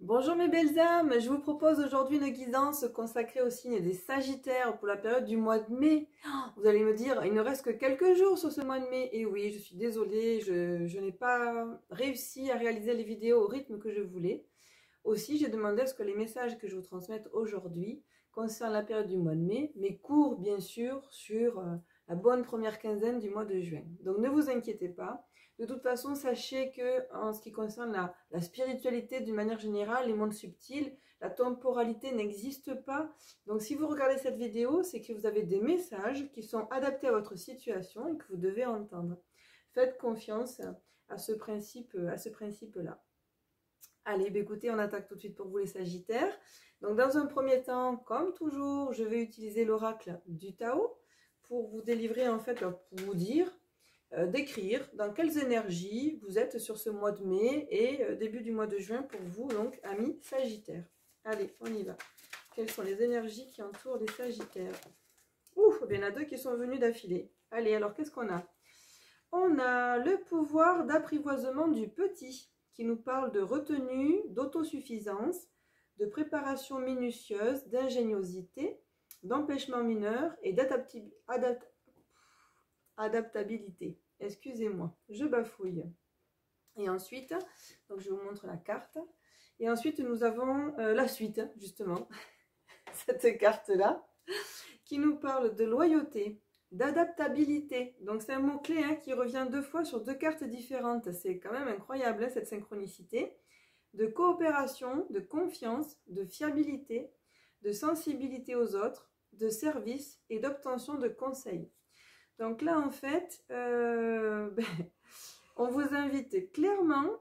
Bonjour mes belles âmes, je vous propose aujourd'hui une guidance consacrée au signe des Sagittaires pour la période du mois de mai. Vous allez me dire, il ne reste que quelques jours sur ce mois de mai. Et oui, je suis désolée, je n'ai pas réussi à réaliser les vidéos au rythme que je voulais. Aussi, j'ai demandé à ce que les messages que je vous transmette aujourd'hui concernent la période du mois de mai, mais courts bien sûr sur la bonne première quinzaine du mois de juin. Donc ne vous inquiétez pas. De toute façon, sachez que en ce qui concerne la spiritualité d'une manière générale, les mondes subtils, la temporalité n'existe pas. Donc si vous regardez cette vidéo, c'est que vous avez des messages qui sont adaptés à votre situation et que vous devez entendre. Faites confiance à ce principe-là. Allez, bah écoutez, on attaque tout de suite pour vous les Sagittaires. Donc dans un premier temps, comme toujours, je vais utiliser l'oracle du Tao pour vous délivrer en fait, pour vous dire, décrire dans quelles énergies vous êtes sur ce mois de mai et début du mois de juin pour vous, donc amis Sagittaires. Allez, on y va. Quelles sont les énergies qui entourent les Sagittaires? Ouf, il y en a deux qui sont venus d'affilée. Allez, alors qu'est-ce qu'on a? On a le pouvoir d'apprivoisement du petit qui nous parle de retenue, d'autosuffisance, de préparation minutieuse, d'ingéniosité, d'empêchement mineur et d'adaptabilité. Excusez-moi, je bafouille. Et ensuite, donc je vous montre la carte. Et ensuite, nous avons la suite, justement, cette carte-là, qui nous parle de loyauté, d'adaptabilité. Donc c'est un mot-clé qui revient deux fois sur deux cartes différentes. C'est quand même incroyable cette synchronicité. De coopération, de confiance, de fiabilité, de sensibilité aux autres, de service et d'obtention de conseils. Donc là en fait, on vous invite clairement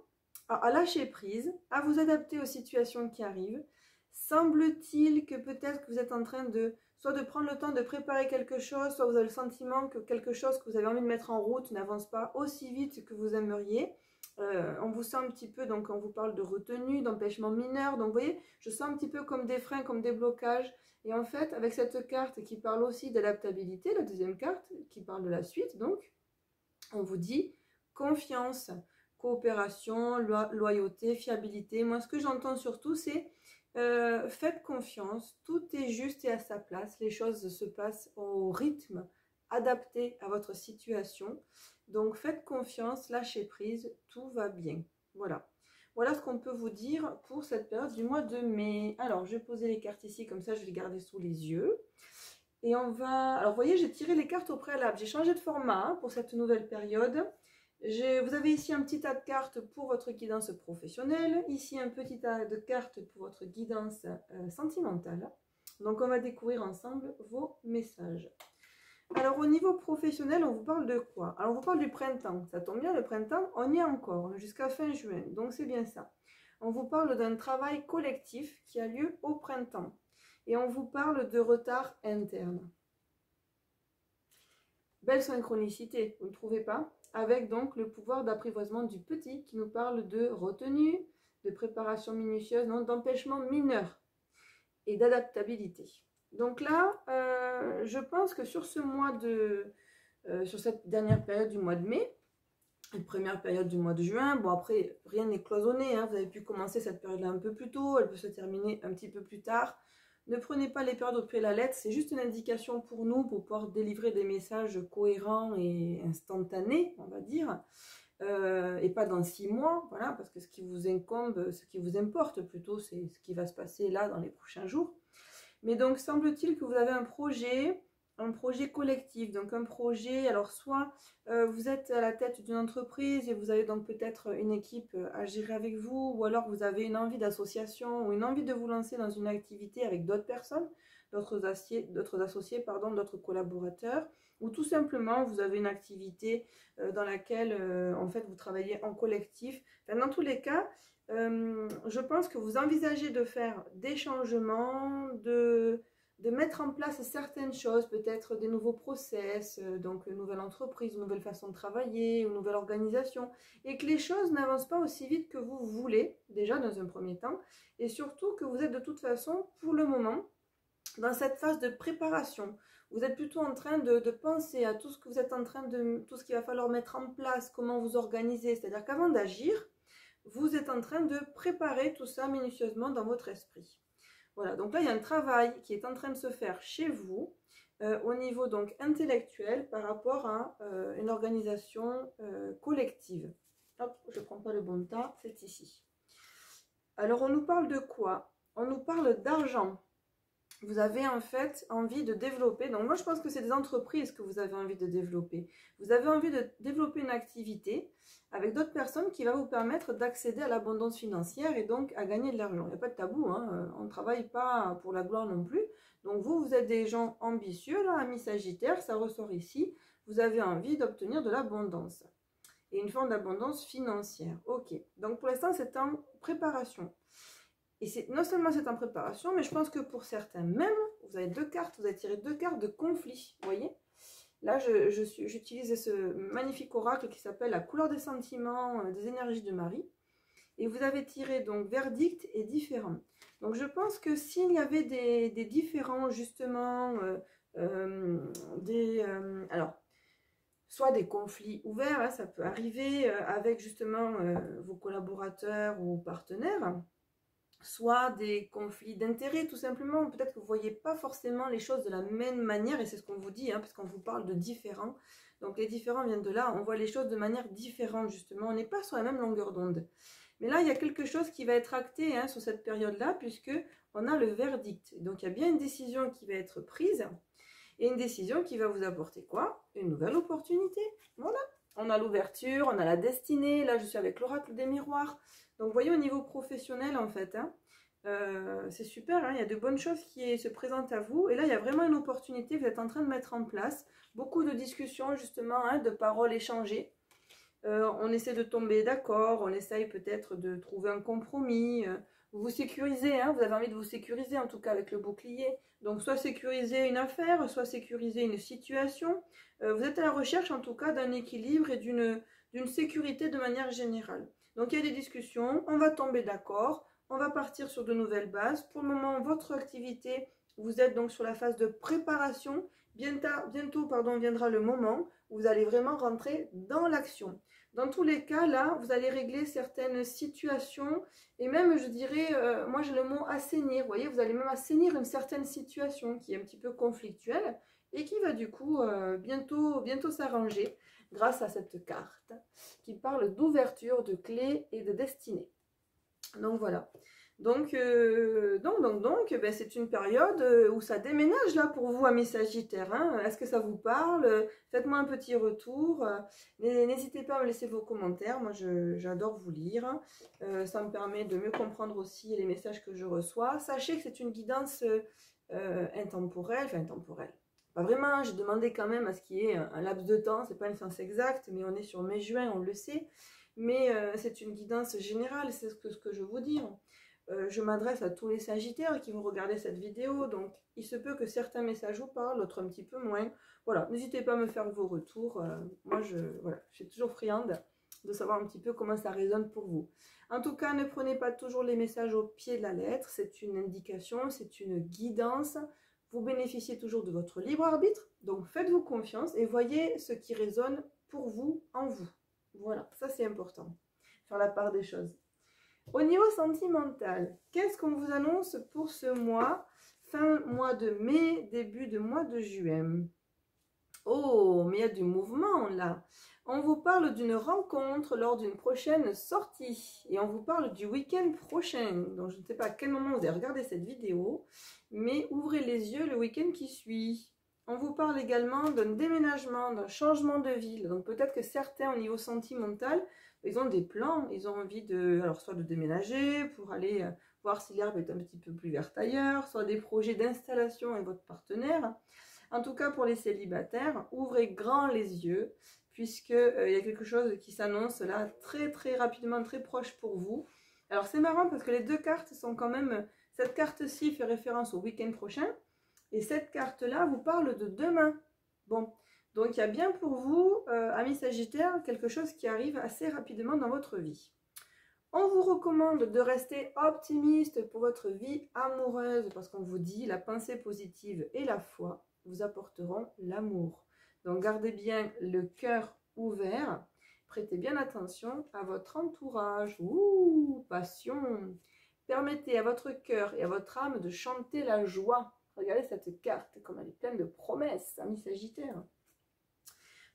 à lâcher prise, à vous adapter aux situations qui arrivent. Semble-t-il que peut-être que vous êtes en train de soit de prendre le temps de préparer quelque chose, soit vous avez le sentiment que quelque chose que vous avez envie de mettre en route n'avance pas aussi vite que vous aimeriez. On vous sent un petit peu, donc on vous parle de retenue, d'empêchement mineur. Donc vous voyez, je sens un petit peu comme des freins, comme des blocages. Et en fait, avec cette carte qui parle aussi d'adaptabilité, la deuxième carte qui parle de la suite, donc, on vous dit confiance, coopération, loyauté, fiabilité. Moi, ce que j'entends surtout, c'est faites confiance, tout est juste et à sa place, les choses se passent au rythme adapté à votre situation. Donc faites confiance, lâchez prise, tout va bien. Voilà. Voilà ce qu'on peut vous dire pour cette période du mois de mai. Alors, je vais poser les cartes ici, comme ça je vais les garder sous les yeux. Et on va... Alors, vous voyez, j'ai tiré les cartes au préalable. J'ai changé de format pour cette nouvelle période. Vous avez ici un petit tas de cartes pour votre guidance professionnelle, ici un petit tas de cartes pour votre guidance sentimentale. Donc on va découvrir ensemble vos messages. Alors au niveau professionnel, on vous parle de quoi? Alors on vous parle du printemps, ça tombe bien, le printemps, on y est encore, jusqu'à fin juin, donc c'est bien ça. On vous parle d'un travail collectif qui a lieu au printemps. Et on vous parle de retard interne. Belle synchronicité, vous ne trouvez pas? Avec donc le pouvoir d'apprivoisement du petit qui nous parle de retenue, de préparation minutieuse, d'empêchement mineur et d'adaptabilité. Donc là, je pense que sur ce mois sur cette dernière période du mois de mai, la première période du mois de juin, bon après rien n'est cloisonné, vous avez pu commencer cette période-là un peu plus tôt, elle peut se terminer un petit peu plus tard. Ne prenez pas les périodes au pied de la lettre, c'est juste une indication pour nous, pour pouvoir délivrer des messages cohérents et instantanés, on va dire, et pas dans 6 mois, voilà, parce que ce qui vous incombe, ce qui vous importe plutôt, c'est ce qui va se passer là dans les prochains jours. Mais donc, semble-t-il que vous avez un projet collectif, donc un projet, alors soit vous êtes à la tête d'une entreprise et vous avez donc peut-être une équipe à gérer avec vous, ou alors vous avez une envie d'association ou une envie de vous lancer dans une activité avec d'autres personnes, d'autres associés, d'autres collaborateurs, ou tout simplement vous avez une activité dans laquelle en fait vous travaillez en collectif. Enfin, dans tous les cas, je pense que vous envisagez de faire des changements, de mettre en place certaines choses, peut-être des nouveaux process, donc une nouvelle entreprise, une nouvelle façon de travailler, une nouvelle organisation, et que les choses n'avancent pas aussi vite que vous voulez, déjà dans un premier temps, et surtout que vous êtes de toute façon, pour le moment, dans cette phase de préparation. Vous êtes plutôt en train de penser à tout ce que vous êtes en train de, tout ce qu'il va falloir mettre en place, comment vous organiser, c'est-à-dire qu'avant d'agir, vous êtes en train de préparer tout ça minutieusement dans votre esprit. Voilà, donc là, il y a un travail qui est en train de se faire chez vous, au niveau donc intellectuel par rapport à une organisation collective. Hop, je ne prends pas le bon tas, c'est ici. Alors, on nous parle de quoi? On nous parle d'argent. Vous avez en fait envie de développer, donc moi je pense que c'est des entreprises que vous avez envie de développer. Vous avez envie de développer une activité avec d'autres personnes qui va vous permettre d'accéder à l'abondance financière et donc à gagner de l'argent. Il n'y a pas de tabou, hein, on ne travaille pas pour la gloire non plus. Donc vous êtes des gens ambitieux, là, amis Sagittaire, ça ressort ici. Vous avez envie d'obtenir de l'abondance et une forme d'abondance financière. Ok, donc pour l'instant c'est en préparation. Et non seulement c'est en préparation, mais je pense que pour certains même, vous avez deux cartes, vous avez tiré deux cartes de conflit, vous voyez. Là, j'utilise ce magnifique oracle qui s'appelle la couleur des sentiments, des énergies de Marie. Et vous avez tiré donc verdict et différent. Donc je pense que s'il y avait des différends justement, alors, soit des conflits ouverts, hein, ça peut arriver avec justement vos collaborateurs ou partenaires, soit des conflits d'intérêts tout simplement, peut-être que vous ne voyez pas forcément les choses de la même manière, et c'est ce qu'on vous dit, hein, parce qu'on vous parle de différents, donc les différents viennent de là, on voit les choses de manière différente justement, on n'est pas sur la même longueur d'onde. Mais là, il y a quelque chose qui va être acté hein, sur cette période-là, puisque on a le verdict, donc il y a bien une décision qui va être prise, et une décision qui va vous apporter quoi? Une nouvelle opportunité, voilà. On a l'ouverture, on a la destinée, là je suis avec l'oracle des miroirs. Donc vous voyez au niveau professionnel en fait, hein, c'est super, hein, il y a de bonnes choses qui se présentent à vous. Et là il y a vraiment une opportunité, vous êtes en train de mettre en place beaucoup de discussions justement, hein, de paroles échangées. On essaie de tomber d'accord, on essaye peut-être de trouver un compromis. Vous vous sécurisez, hein, vous avez envie de vous sécuriser en tout cas avec le bouclier. Donc soit sécuriser une affaire, soit sécuriser une situation. Vous êtes à la recherche en tout cas d'un équilibre et d'une sécurité de manière générale. Donc il y a des discussions, on va tomber d'accord, on va partir sur de nouvelles bases. Pour le moment, votre activité, vous êtes donc sur la phase de préparation. Bientôt, viendra le moment où vous allez vraiment rentrer dans l'action. Dans tous les cas, là, vous allez régler certaines situations et même, je dirais, moi j'ai le mot assainir. Vous voyez, vous allez même assainir une certaine situation qui est un petit peu conflictuelle et qui va du coup bientôt s'arranger grâce à cette carte qui parle d'ouverture, de clés et de destinée. Donc voilà. Donc ben, c'est une période où ça déménage là pour vous, amis Sagittaires. Hein. Est-ce que ça vous parle? Faites-moi un petit retour. N'hésitez pas à me laisser vos commentaires. Moi, j'adore vous lire. Ça me permet de mieux comprendre aussi les messages que je reçois. Sachez que c'est une guidance intemporelle. Enfin, intemporelle. Pas vraiment. J'ai demandé quand même à ce qu'il y ait un laps de temps. C'est pas une science exacte, mais on est sur mai-juin, on le sait. Mais c'est une guidance générale. C'est ce que je veux vous dire. Je m'adresse à tous les Sagittaires qui vont regarder cette vidéo, donc il se peut que certains messages vous parlent, d'autres un petit peu moins. Voilà, n'hésitez pas à me faire vos retours. Moi, je suis toujours friande de savoir un petit peu comment ça résonne pour vous. En tout cas, ne prenez pas toujours les messages au pied de la lettre. C'est une indication, c'est une guidance. Vous bénéficiez toujours de votre libre arbitre, donc faites-vous confiance et voyez ce qui résonne pour vous, en vous. Voilà, ça c'est important. Faire la part des choses. Au niveau sentimental, qu'est-ce qu'on vous annonce pour ce mois, fin mois de mai, début de mois de juin? Oh, mais il y a du mouvement là. On vous parle d'une rencontre lors d'une prochaine sortie. Et on vous parle du week-end prochain. Donc je ne sais pas à quel moment vous avez regardé cette vidéo, mais ouvrez les yeux le week-end qui suit. On vous parle également d'un déménagement, d'un changement de ville. Donc peut-être que certains au niveau sentimental, ils ont des plans, ils ont envie de, alors soit de déménager pour aller voir si l'herbe est un petit peu plus verte ailleurs, soit des projets d'installation avec votre partenaire. En tout cas, pour les célibataires, ouvrez grand les yeux, puisqu'il y a quelque chose qui s'annonce là très très rapidement, très proche pour vous. Alors c'est marrant parce que les deux cartes sont quand même, cette carte-ci fait référence au week-end prochain, et cette carte-là vous parle de demain. Bon. Donc, il y a bien pour vous, amis Sagittaires, quelque chose qui arrive assez rapidement dans votre vie. On vous recommande de rester optimiste pour votre vie amoureuse parce qu'on vous dit la pensée positive et la foi vous apporteront l'amour. Donc, gardez bien le cœur ouvert Prêtez bien attention à votre entourage. Ouh, passion. Permettez à votre cœur et à votre âme de chanter la joie. Regardez cette carte, comme elle est pleine de promesses, amis Sagittaires.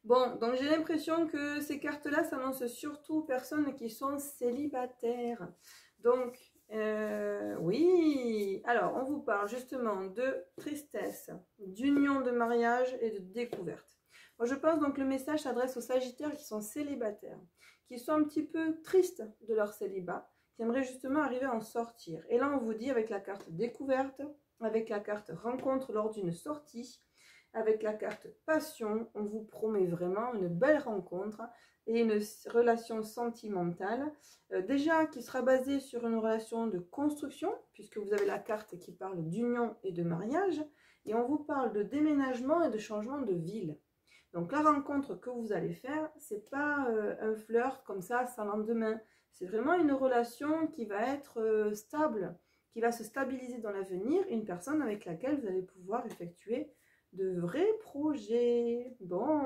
Bon, donc j'ai l'impression que ces cartes-là s'annoncent surtout aux personnes qui sont célibataires. Donc, oui, alors on vous parle justement de tristesse, d'union de mariage et de découverte. Moi je pense donc que le message s'adresse aux Sagittaires qui sont célibataires, qui sont un petit peu tristes de leur célibat, qui aimeraient justement arriver à en sortir. Et là on vous dit avec la carte découverte, avec la carte rencontre lors d'une sortie, avec la carte passion, on vous promet vraiment une belle rencontre et une relation sentimentale, déjà qui sera basée sur une relation de construction, puisque vous avez la carte qui parle d'union et de mariage, et on vous parle de déménagement et de changement de ville. Donc la rencontre que vous allez faire, c'est pas un flirt comme ça sans lendemain, c'est vraiment une relation qui va être stable, qui va se stabiliser dans l'avenir, une personne avec laquelle vous allez pouvoir effectuer de vrais projets. Bon,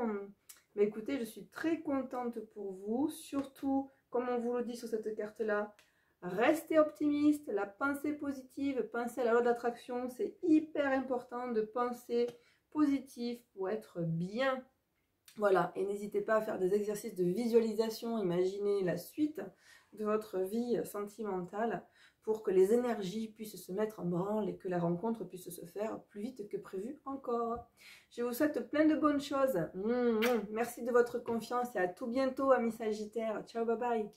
mais écoutez, je suis très contente pour vous, surtout, comme on vous le dit sur cette carte-là, restez optimiste, la pensée positive, pensez à la loi d'attraction, c'est hyper important de penser positif pour être bien. Voilà, et n'hésitez pas à faire des exercices de visualisation, imaginez la suite de votre vie sentimentale pour que les énergies puissent se mettre en branle et que la rencontre puisse se faire plus vite que prévu encore. Je vous souhaite plein de bonnes choses. Merci de votre confiance et à tout bientôt, amis Sagittaires. Ciao, bye bye.